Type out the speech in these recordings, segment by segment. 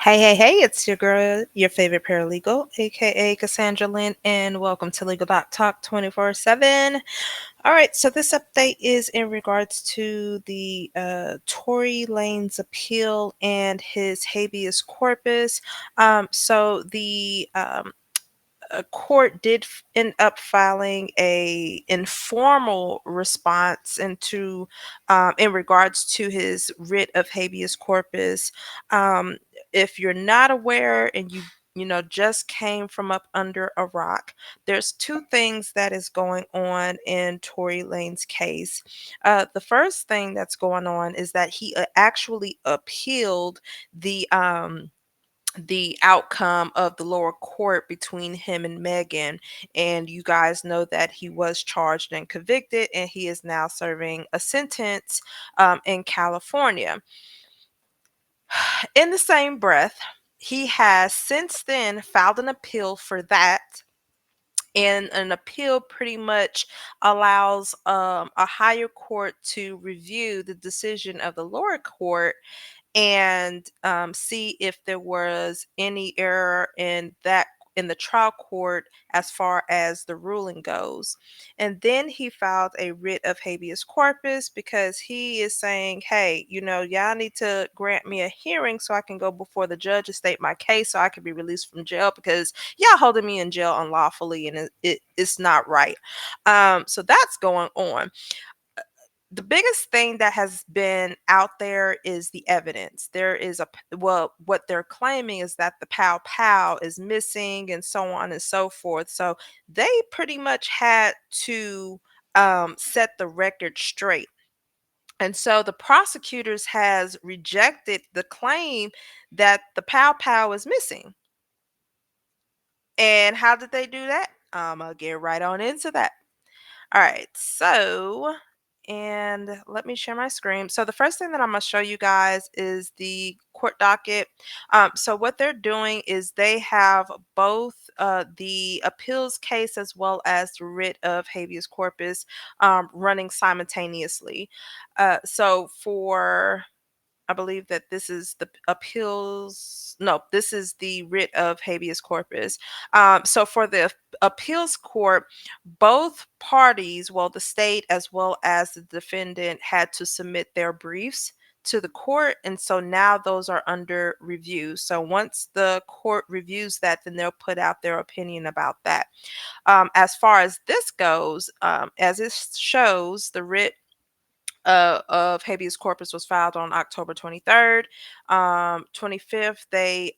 Hey, it's your girl, your favorite paralegal, aka Cassandra Lynn, and welcome to Legal Doc Talk 24/7. All right, so this update is in regards to the Tory Lanez appeal and his habeas corpus. So the court did end up filing a informal response in regards to his writ of habeas corpus. Um, if you're not aware and you just came from up under a rock, there's two things that is going on in Tory Lane's case. The first thing that's going on is that he actually appealed the outcome of the lower court between him and Megan. And you guys know that he was charged and convicted, and he is now serving a sentence in California. In the same breath, he has since then filed an appeal for that. And an appeal pretty much allows a higher court to review the decision of the lower court and see if there was any error in the trial court as far as the ruling goes. And then he filed a writ of habeas corpus because he is saying, hey, y'all need to grant me a hearing so I can go before the judge and state my case so I can be released from jail because y'all holding me in jail unlawfully and it's not right. So that's going on. The biggest thing that has been out there is the evidence. What they're claiming is that the powpow is missing and so on and so forth. So they pretty much had to set the record straight. And so the prosecutors has rejected the claim that the powpow is missing. And how did they do that? I'm gonna get right on into that. All right, and let me share my screen. So the first thing that I'm going to show you guys is the court docket. So what they're doing is they have both the appeals case as well as the writ of habeas corpus running simultaneously. So for I believe that this is the appeals. No, this is the writ of habeas corpus. So for the appeals court, both parties, well, the state as well as the defendant, had to submit their briefs to the court. And so now those are under review. So once the court reviews that, then they'll put out their opinion about that. As far as this goes, as it shows, the writ of habeas corpus was filed on October 23rd. 25th, they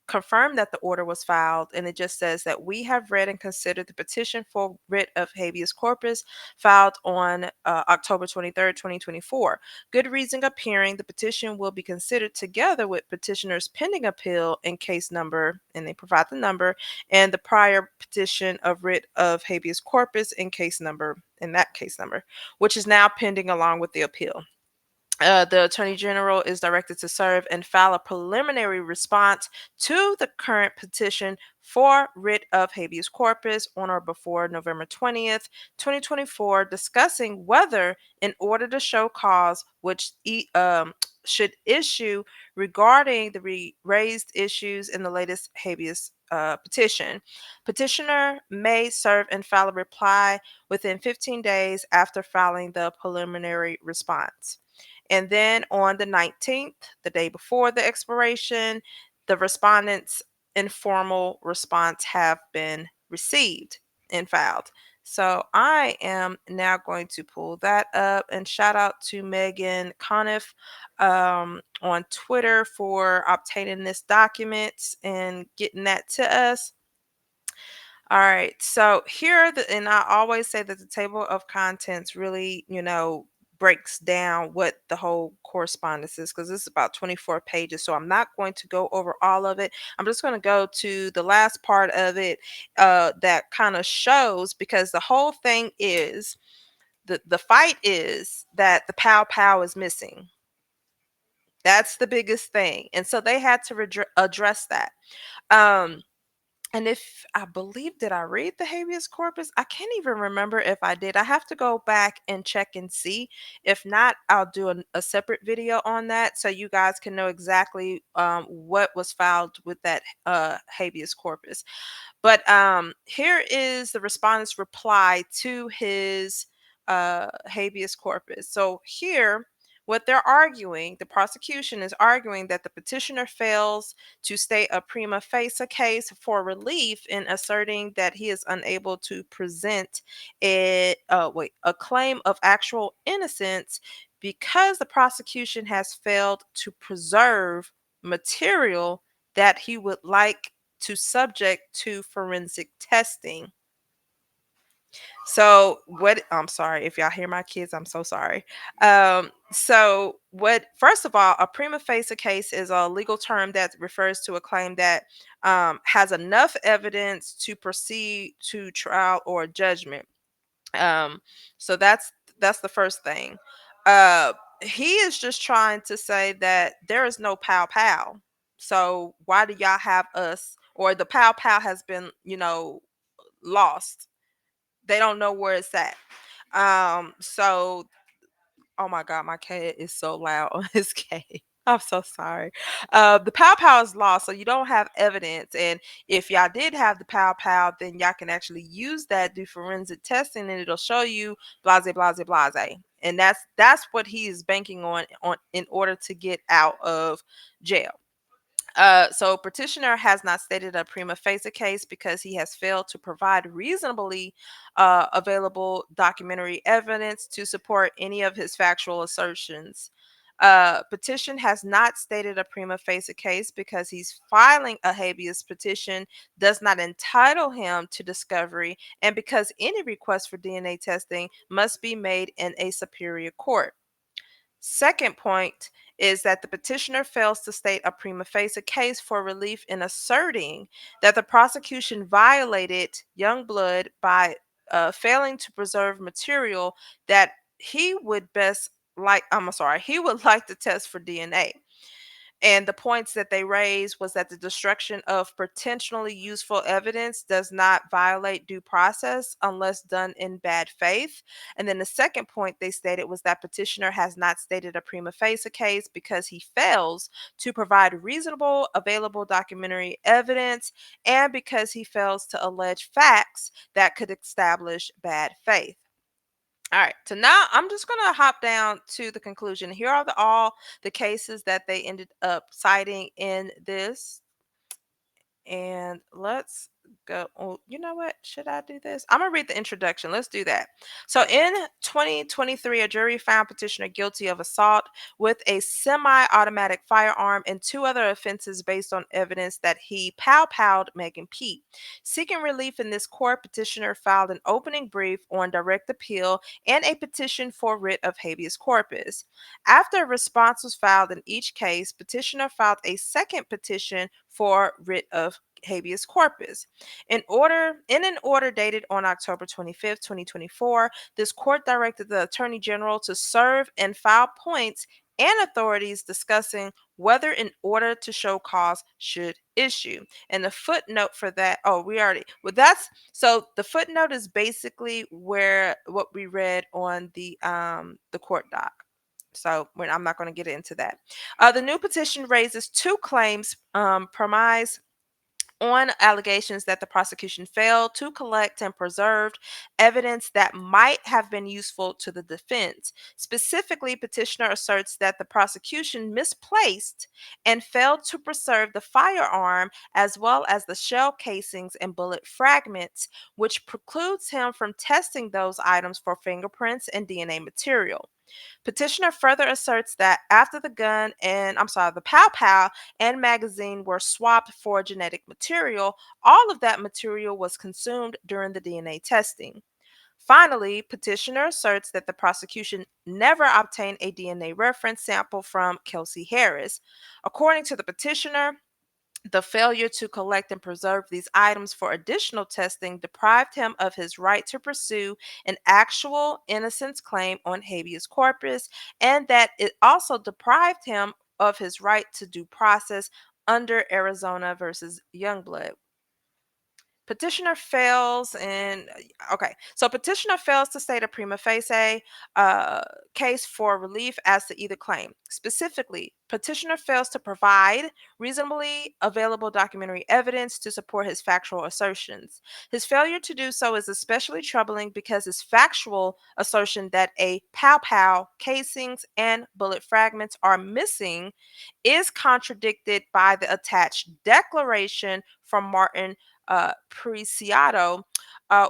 confirmed that the order was filed, and it just says that we have read and considered the petition for writ of habeas corpus filed on October 23rd, 2024. Good reason appearing, the petition will be considered together with petitioner's pending appeal in case number, and they provide the number, and the prior petition of writ of habeas corpus in that case number, which is now pending along with the appeal. The Attorney General is directed to serve and file a preliminary response to the current petition for writ of habeas corpus on or before November 20th, 2024, discussing whether an order to show cause, which should issue regarding the raised issues in the latest habeas petition. Petitioner may serve and file a reply within 15 days after filing the preliminary response. And then on the 19th, the day before the expiration, the respondent's informal response have been received and filed. So I am now going to pull that up, and shout out to Megan Conniff on Twitter for obtaining this document and getting that to us. All right, so and I always say that the table of contents really, breaks down what the whole correspondence is because this is about 24 pages. So I'm not going to go over all of it. I'm just going to go to the last part of it that kind of shows, because the whole thing is the fight is that the powpow is missing. That's the biggest thing. And so they had to address that. Um, And if I believe, did I read the habeas corpus? I can't even remember if I did. I have to go back and check and see. If not, I'll do a separate video on that so you guys can know exactly what was filed with that habeas corpus. But here is the respondent's reply to his habeas corpus. So here, what they're arguing, the prosecution is arguing that the petitioner fails to state a prima facie case for relief in asserting that he is unable to present a claim of actual innocence because the prosecution has failed to preserve material that he would like to subject to forensic testing. So what I'm sorry if y'all hear my kids, I'm so sorry. So what first of all, a prima facie case is a legal term that refers to a claim that has enough evidence to proceed to trial or judgment. Um, so that's the first thing. Uh, he is just trying to say that there is no pow pow. So why do y'all have us, or the pow pow has been, lost. They don't know where it's at. So oh my god, my cat is so loud on his cage. I'm so sorry. The pow pow is lost, so you don't have evidence. And if y'all did have the pow pow, then y'all can actually use that, do forensic testing, and it'll show you blase blase blase. And that's what he is banking on in order to get out of jail. So petitioner has not stated a prima facie case because he has failed to provide reasonably available documentary evidence to support any of his factual assertions. Petition has not stated a prima facie case because he's filing a habeas petition does not entitle him to discovery, and because any request for DNA testing must be made in a superior court. Second point is that the petitioner fails to state a prima facie case for relief in asserting that the prosecution violated Youngblood by failing to preserve material that he would like to test for DNA. And the points that they raised was that the destruction of potentially useful evidence does not violate due process unless done in bad faith. And then the second point they stated was that petitioner has not stated a prima facie case because he fails to provide reasonable available documentary evidence and because he fails to allege facts that could establish bad faith. All right, so now I'm just going to hop down to the conclusion. Here are all the cases that they ended up citing in this. And let's go. Oh, you know what? Should I do this? I'm going to read the introduction. Let's do that. So, in 2023, a jury found petitioner guilty of assault with a semi automatic firearm and two other offenses based on evidence that he pow powed Megan Pete. Seeking relief in this court, petitioner filed an opening brief on direct appeal and a petition for writ of habeas corpus. After a response was filed in each case, petitioner filed a second petition for writ of habeas corpus. In an order dated on October 25th, 2024, this court directed the Attorney General to serve and file points and authorities discussing whether an order to show cause should issue. And the footnote for that, that's so the footnote is basically where what we read on the court doc. So I'm not going to get into that. The new petition raises two claims premise on allegations that the prosecution failed to collect and preserve evidence that might have been useful to the defense. Specifically, petitioner asserts that the prosecution misplaced and failed to preserve the firearm as well as the shell casings and bullet fragments, which precludes him from testing those items for fingerprints and DNA material. Petitioner further asserts that after the pow pow and magazine were swapped for genetic material, all of that material was consumed during the DNA testing. Finally, petitioner asserts that the prosecution never obtained a DNA reference sample from Kelsey Harris. According to the petitioner, the failure to collect and preserve these items for additional testing deprived him of his right to pursue an actual innocence claim on habeas corpus, and that it also deprived him of his right to due process under Arizona versus Youngblood. Petitioner fails and okay, so petitioner fails to state a prima facie uh, case for relief as to either claim. Specifically, petitioner fails to provide reasonably available documentary evidence to support his factual assertions. His failure to do so is especially troubling because his factual assertion that a powpow casings and bullet fragments are missing is contradicted by the attached declaration from Martin Preciado,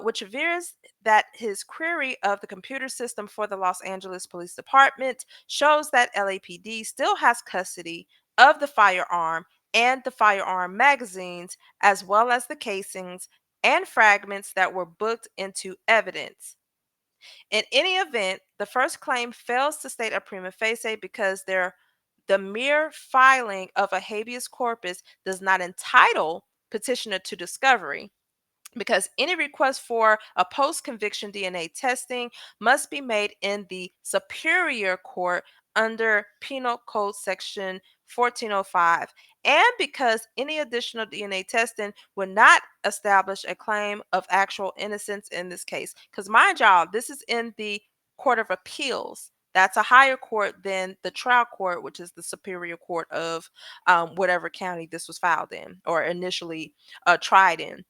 which avers that his query of the computer system for the Los Angeles Police Department shows that LAPD still has custody of the firearm and the firearm magazines, as well as the casings and fragments that were booked into evidence. In any event, the first claim fails to state a prima facie because the mere filing of a habeas corpus does not entitle petitioner to discovery, because any request for a post conviction DNA testing must be made in the superior court under Penal Code Section 1405, and because any additional DNA testing would not establish a claim of actual innocence in this case. Because, mind y'all, this is in the Court of Appeals. That's a higher court than the trial court, which is the superior court of whatever county this was filed in or initially tried in.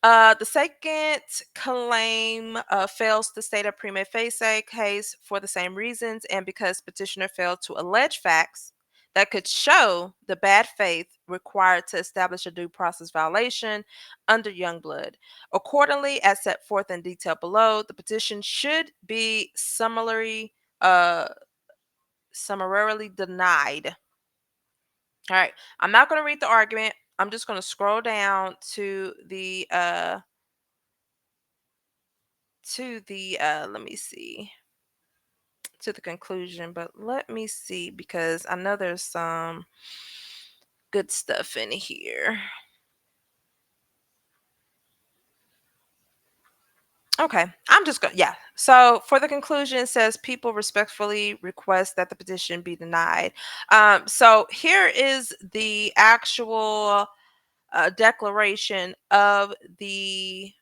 The second claim fails to state a prima facie case for the same reasons and because petitioner failed to allege facts that could show the bad faith required to establish a due process violation under Youngblood. Accordingly, as set forth in detail below, the petition should be uh, summarily denied. All right, I'm not going to read the argument. I'm just going to scroll down to the let me see, to the conclusion, but let me see because I know there's some good stuff in here. Okay, I'm just going, yeah. So for the conclusion, it says people respectfully request that the petition be denied. So here is the actual declaration of the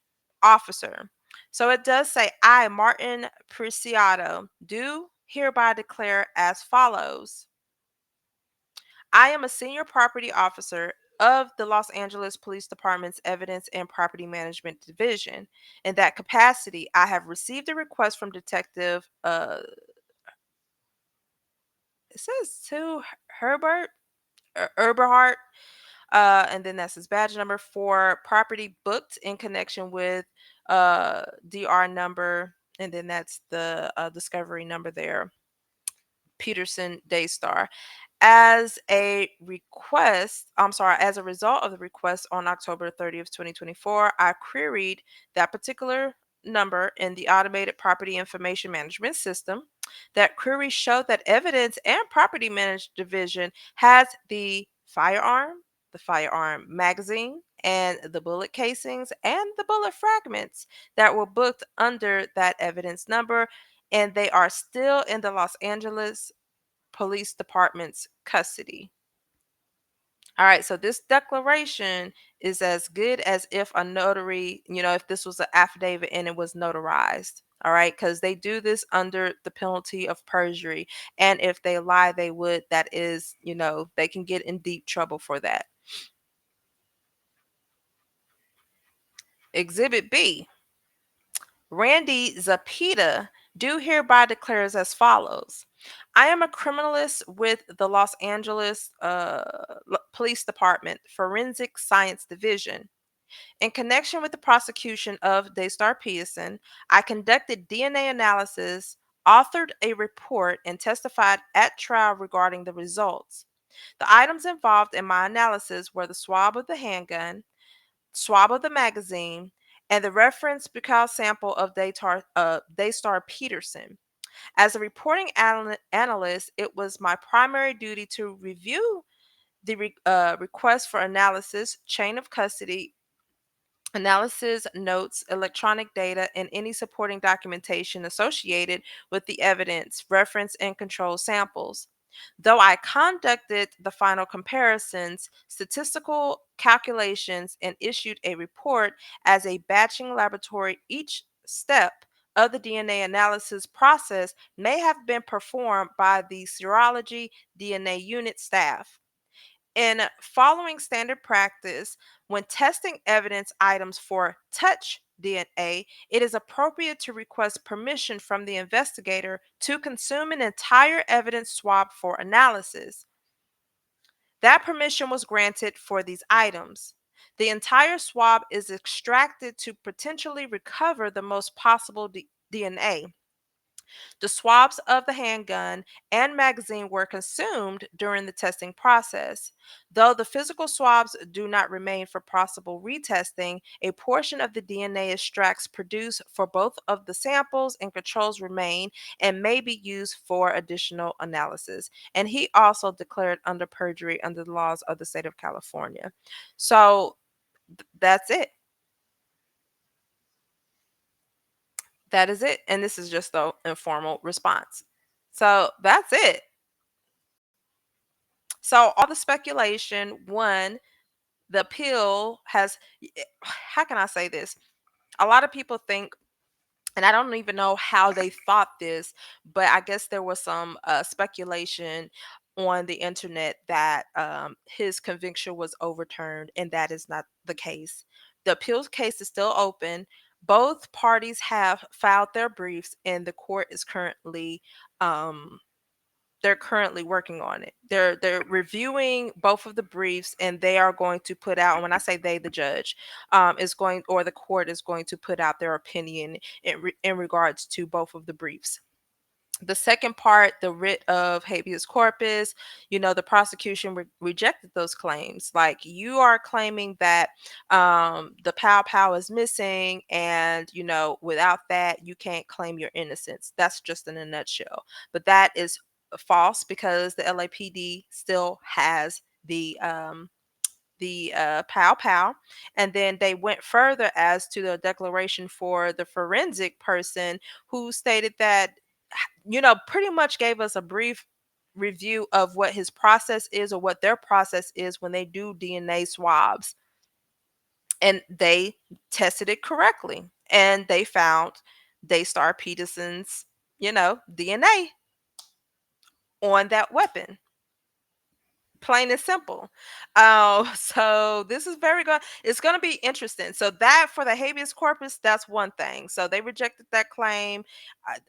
officer. So it does say, I, Martin Preciado, do hereby declare as follows. I am a senior property officer of the Los Angeles Police Department's Evidence and Property Management Division. In that capacity, I have received a request from Detective, it says to Herbert, Eberhart, and then that's his badge number for property booked in connection with DR number, and then that's the discovery number there, Peterson Daystar. As a result of the request on October 30th, 2024, I queried that particular number in the automated property information management system. That query showed that evidence and property management division has the firearm magazine, and the bullet casings and the bullet fragments that were booked under that evidence number, and they are still in the Los Angeles Police Department's custody. All right, so this declaration is as good as if a notary, if this was an affidavit and it was notarized. All right, because they do this under the penalty of perjury. And if they lie, they would. That is, they can get in deep trouble for that. Exhibit B. Randy Zapita do hereby declares as follows. I am a criminalist with the Los Angeles Police Department Forensic Science Division. In connection with the prosecution of Daystar Peterson, I conducted DNA analysis, authored a report, and testified at trial regarding the results. The items involved in my analysis were the swab of the handgun, swab of the magazine, and the reference Buccal sample of Daystar Peterson. As a reporting analyst, it was my primary duty to review the request for analysis, chain of custody, analysis, notes, electronic data, and any supporting documentation associated with the evidence, reference, and control samples. Though I conducted the final comparisons, statistical calculations, and issued a report as a batching laboratory, each step of the DNA analysis process may have been performed by the serology DNA unit staff. In following standard practice, when testing evidence items for touch DNA, it is appropriate to request permission from the investigator to consume an entire evidence swab for analysis. That permission was granted for these items. The entire swab is extracted to potentially recover the most possible DNA. The swabs of the handgun and magazine were consumed during the testing process. Though the physical swabs do not remain for possible retesting, a portion of the DNA extracts produced for both of the samples and controls remain and may be used for additional analysis. And he also declared under perjury under the laws of the state of California. So that's it. That is it. And this is just the informal response. So that's it. So all the speculation, one, the appeal has, how can I say this? A lot of people think, and I don't even know how they thought this, but I guess there was some speculation on the internet that his conviction was overturned, and that is not the case. The appeals case is still open. Both parties have filed their briefs, and the court is currently um, they're currently working on it. They're reviewing both of the briefs, and they are going to put out. And when I say they, the judge is going, or the court is going to put out their opinion in regards to both of the briefs. The second part, the writ of habeas corpus, the prosecution rejected those claims. Like, you are claiming that the powpow is missing, and without that, you can't claim your innocence. That's just in a nutshell. But that is false, because the LAPD still has the pow pow. And then they went further as to the declaration for the forensic person, who stated that, pretty much gave us a brief review of what his process is, or what their process is when they do DNA swabs. And they tested it correctly, and they found Daystar Peterson's, DNA on that weapon. Plain and simple. So this is very good. It's going to be interesting. So that, for the habeas corpus, that's one thing. So they rejected that claim.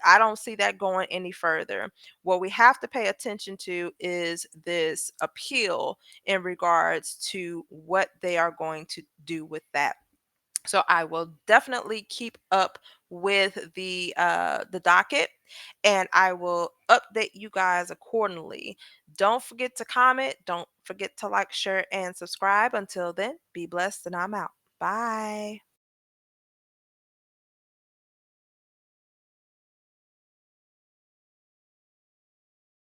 I don't see that going any further. What we have to pay attention to is this appeal in regards to what they are going to do with that. So I will definitely keep up with the docket, and I will update you guys accordingly. Don't forget to comment, don't forget to like, share, and subscribe. Until then, be blessed, and I'm out. Bye.